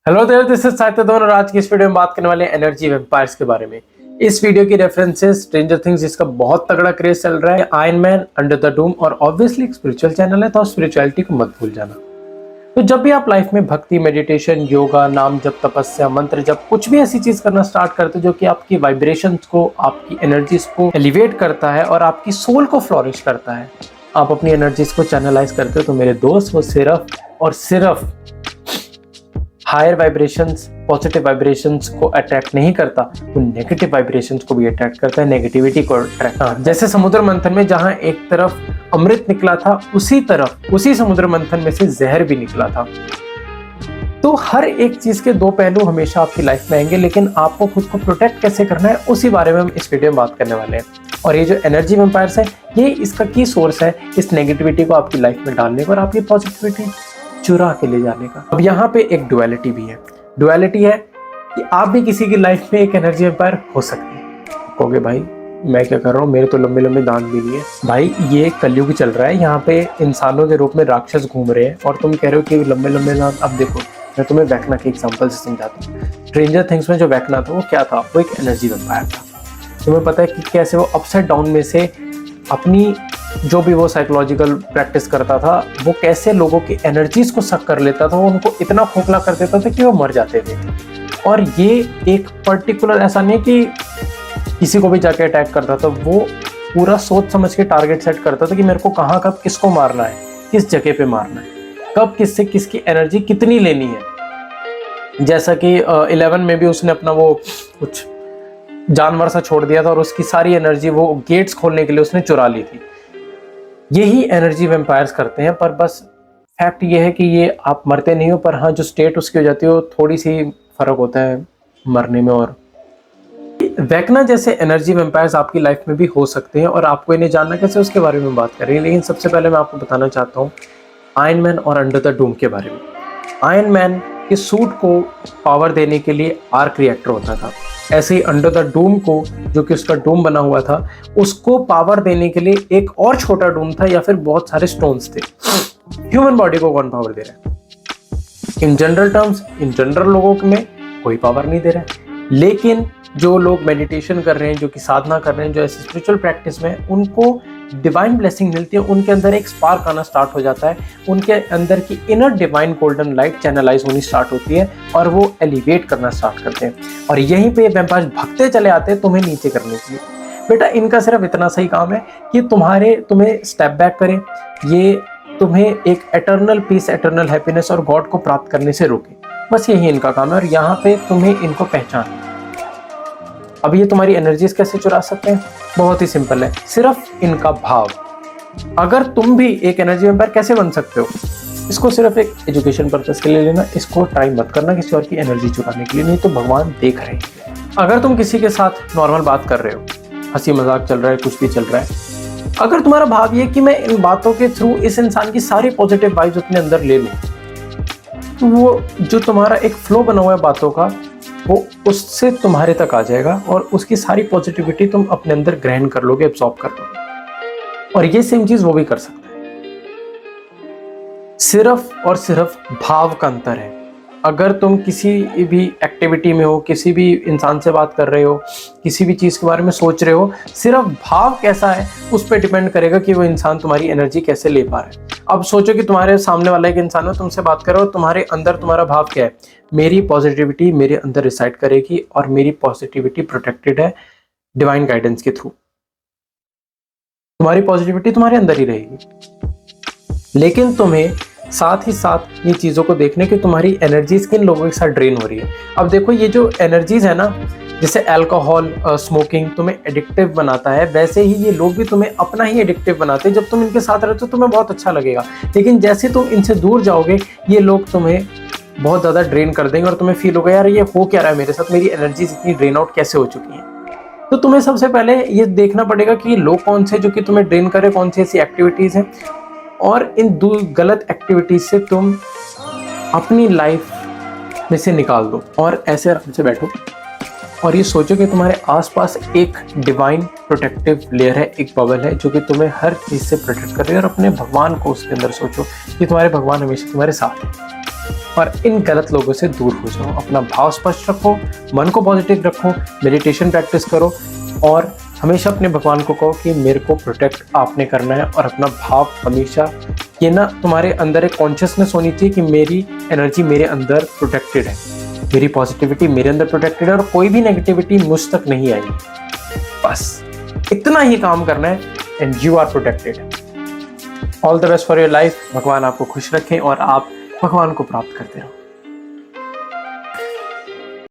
Hello there, this is साहित्य और आज की इस वीडियो में बात करने वाले हैं एनर्जी वैम्पायर्स के बारे में। इस वीडियो की रेफरेंसेस स्ट्रेंजर थिंग्स जिसका बहुत तगड़ा क्रेज चल रहा है, iron man, under the doom और ऑब्वियसली एक स्पिरिचुअल चैनल है, तो स्पिरिचुअलिटी को मत भूल जाना। तो जब भी आप लाइफ में भक्ति, मेडिटेशन, योगा, नाम जप, तपस्या, मंत्र जप, कुछ भी ऐसी चीज करना स्टार्ट करते हो जो कि आपकी वाइब्रेशंस को, आपकी एनर्जीज को एलिवेट करता है और आपकी सोल को फ्लोरिश करता है, आप अपनी एनर्जीज को चैनलाइज करते हो, तो मेरे दोस्त वो सिर्फ और सिर्फ हायर वाइब्रेशंस, पॉजिटिव वाइब्रेशंस को अट्रैक्ट नहीं करता, वो नेगेटिव वाइब्रेशंस को भी अट्रैक्ट करता है, नेगेटिविटी को अट्रैक्ट। जैसे समुद्र मंथन में जहां एक तरफ अमृत निकला था, उसी समुद्र मंथन में से जहर भी निकला था। तो हर एक चीज के दो पहलू हमेशा आपकी लाइफ में आएंगे, लेकिन आपको खुद को प्रोटेक्ट कैसे करना है उसी बारे में हम इस वीडियो में बात करने वाले हैं। और ये जो एनर्जी वैम्पायर्स है, ये इसका की सोर्स है इस नेगेटिविटी को आपकी लाइफ में डालने का और आपकी पॉजिटिविटी चुरा के ले जाने का। अब यहाँ पे एक डुअलिटी भी है। डुअलिटी है कि आप भी किसी की लाइफ में एक एनर्जी वैम्पायर हो सकते हैं। कहोगे भाई मैं क्या कर रहा हूँ, मेरे तो लंबे लंबे दांत भी नहीं है। भाई ये कलयुग चल रहा है, यहाँ पे इंसानों के रूप में राक्षस घूम रहे हैं और तुम कह रहे हो कि लंबे लंबे दांत। अब देखो मैं तुम्हें वेक्ना के एग्जांपल से समझाता हूँ। स्ट्रेंजर थिंग्स में जो वेक्ना था वो क्या था? वो एक एनर्जी वैम्पायर था। तुम्हें पता है कि कैसे वो अपसाइड डाउन में से अपनी जो भी वो साइकोलॉजिकल प्रैक्टिस करता था, वो कैसे लोगों की एनर्जीज को सक कर लेता था, वो उनको इतना खोखला कर देता था कि वो मर जाते थे। और ये एक पर्टिकुलर ऐसा नहीं कि किसी को भी जाके अटैक करता था, वो पूरा सोच समझ के टारगेट सेट करता था कि मेरे को कहाँ कब किसको मारना है, किस जगह पे मारना है, कब किससे किसकी एनर्जी कितनी लेनी है। जैसा कि 11 में भी उसने अपना वो कुछ जानवर सा छोड़ दिया था और उसकी सारी एनर्जी वो गेट्स खोलने के लिए उसने चुरा ली थी। यही एनर्जी वैम्पायर्स करते हैं, पर बस फैक्ट ये है कि ये आप मरते नहीं हो, पर हाँ जो स्टेट उसकी हो जाती है वो थोड़ी सी फर्क होता है मरने में। और वेक्ना जैसे एनर्जी वैम्पायर्स आपकी लाइफ में भी हो सकते हैं और आपको इन्हें जानना कैसे उसके बारे में बात करेंगे। लेकिन सबसे पहले मैं आपको बताना चाहता हूँ आयरन मैन और अंडर द डूम के बारे में। आयरन मैन के सूट को पावर देने के लिए आर्क रिएक्टर होता था। ऐसे ही अंडर द डूम को, जो कि उसका डूम बना हुआ था, उसको पावर देने के लिए एक और छोटा डूम था या फिर बहुत सारे स्टोन्स थे। ह्यूमन बॉडी को कौन पावर दे रहा है? In general terms, in general लोगों में कोई पावर नहीं दे रहा है। लेकिन जो लोग मेडिटेशन कर रहे हैं, जो कि साधना कर रहे हैं, जो ऐसी स्पिरिचुअल प्रैक्टिस में उनको डिवाइन ब्लेसिंग मिलती है, उनके अंदर एक स्पार्क आना स्टार्ट हो जाता है, उनके अंदर की inner divine golden light channelize होनी स्टार्ट होती है और वो एलिवेट करना स्टार्ट करते हैं। और यहीं पे वैम्पायर्स भगते चले आते हैं तुम्हें नीचे करने के लिए। बेटा इनका सिर्फ इतना सही काम है कि तुम्हें स्टेप बैक करें, ये तुम्हें एक एटर्नल पीस, एटर्नल हैप्पीनेस और गॉड को प्राप्त करने से रोके। बस यही इनका काम है और यहाँ पे तुम्हें इनको पहचान। अब ये तुम्हारी एनर्जीज कैसे चुरा सकते हैं? बहुत ही सिंपल है, सिर्फ इनका भाव। अगर तुम भी एक एनर्जी वैम्पायर कैसे बन सकते हो, इसको सिर्फ एक एजुकेशन पर्पस के लिए लेना, इसको ट्राई मत करना किसी और की एनर्जी चुराने के लिए, नहीं तो भगवान देख रहे हैं। अगर तुम किसी के साथ नॉर्मल बात कर रहे हो, हंसी मजाक चल रहा है, कुछ भी चल रहा है, अगर तुम्हारा भाव ये कि मैं इन बातों के थ्रू इस इंसान की सारी पॉजिटिव वाइब्स अपने अंदर ले लूं, तो वो जो तुम्हारा एक फ्लो बना हुआ है बातों का, वो उससे तुम्हारे तक आ जाएगा और उसकी सारी पॉजिटिविटी तुम अपने अंदर ग्रहण कर लोगे, एब्सॉर्ब कर लोगे। और ये सेम चीज वो भी कर सकता है। सिर्फ और सिर्फ भाव का अंतर है। अगर तुम किसी भी एक्टिविटी में हो, किसी भी इंसान से बात कर रहे हो, किसी भी चीज के बारे में सोच रहे हो, सिर्फ भाव कैसा है उस पर डिपेंड करेगा कि वो इंसान तुम्हारी एनर्जी कैसे ले पा रहा है। अब सोचो कि तुम्हारे सामने वाला एक इंसान हो, तुमसे बात करो, तुम्हारे अंदर तुम्हारा भाव क्या है? मेरी पॉजिटिविटी मेरे अंदर रिसाइड करेगी और मेरी पॉजिटिविटी प्रोटेक्टेड है डिवाइन गाइडेंस के थ्रू। तुम्हारी पॉजिटिविटी तुम्हारे अंदर ही रहेगी। लेकिन तुम्हें साथ ही साथ ये चीजों को देखने की तुम्हारी एनर्जीज किन लोगों के साथ ड्रेन हो रही है। अब देखो ये जो एनर्जीज है ना, जैसे अल्कोहल, स्मोकिंग तुम्हें एडिक्टिव बनाता है, वैसे ही ये लोग भी तुम्हें अपना ही एडिक्टिव बनाते हैं। जब तुम इनके साथ रहते हो तुम्हें बहुत अच्छा लगेगा, लेकिन जैसे तुम इनसे दूर जाओगे ये लोग तुम्हें बहुत ज़्यादा ड्रेन कर देंगे और तुम्हें फील होगा यार ये हो क्या रहा है मेरे साथ, मेरी एनर्जीज इतनी ड्रेन आउट कैसे हो चुकी हैं। तो तुम्हें सबसे पहले ये देखना पड़ेगा कि ये लोग कौन से जो कि तुम्हें ड्रेन करे, कौन सी ऐसी एक्टिविटीज़ हैं, और इन गलत एक्टिविटीज़ से तुम अपनी लाइफ में से निकाल दो। और ऐसे आराम से बैठो और ये सोचो कि तुम्हारे आसपास एक डिवाइन प्रोटेक्टिव लेयर है, एक बबल है जो कि तुम्हें हर चीज़ से प्रोटेक्ट कर रही है। और अपने भगवान को उसके अंदर सोचो कि तुम्हारे भगवान हमेशा तुम्हारे साथ है। और इन गलत लोगों से दूर हो जाओ। अपना भाव स्पष्ट रखो, मन को पॉजिटिव रखो, मेडिटेशन प्रैक्टिस करो और हमेशा अपने भगवान को कहो कि मेरे को प्रोटेक्ट आपने करना है। और अपना भाव हमेशा ये ना तुम्हारे अंदर एक कॉन्शियसनेस होनी चाहिए कि मेरी एनर्जी मेरे अंदर प्रोटेक्टेड है, मेरी पॉजिटिविटी मेरे अंदर प्रोटेक्टेड है और कोई भी नेगेटिविटी मुझ तक नहीं आएगी। बस इतना ही काम करना है and you are protected. All the best for your life. भगवान आपको खुश रखें और आप भगवान को प्राप्त करते रहो।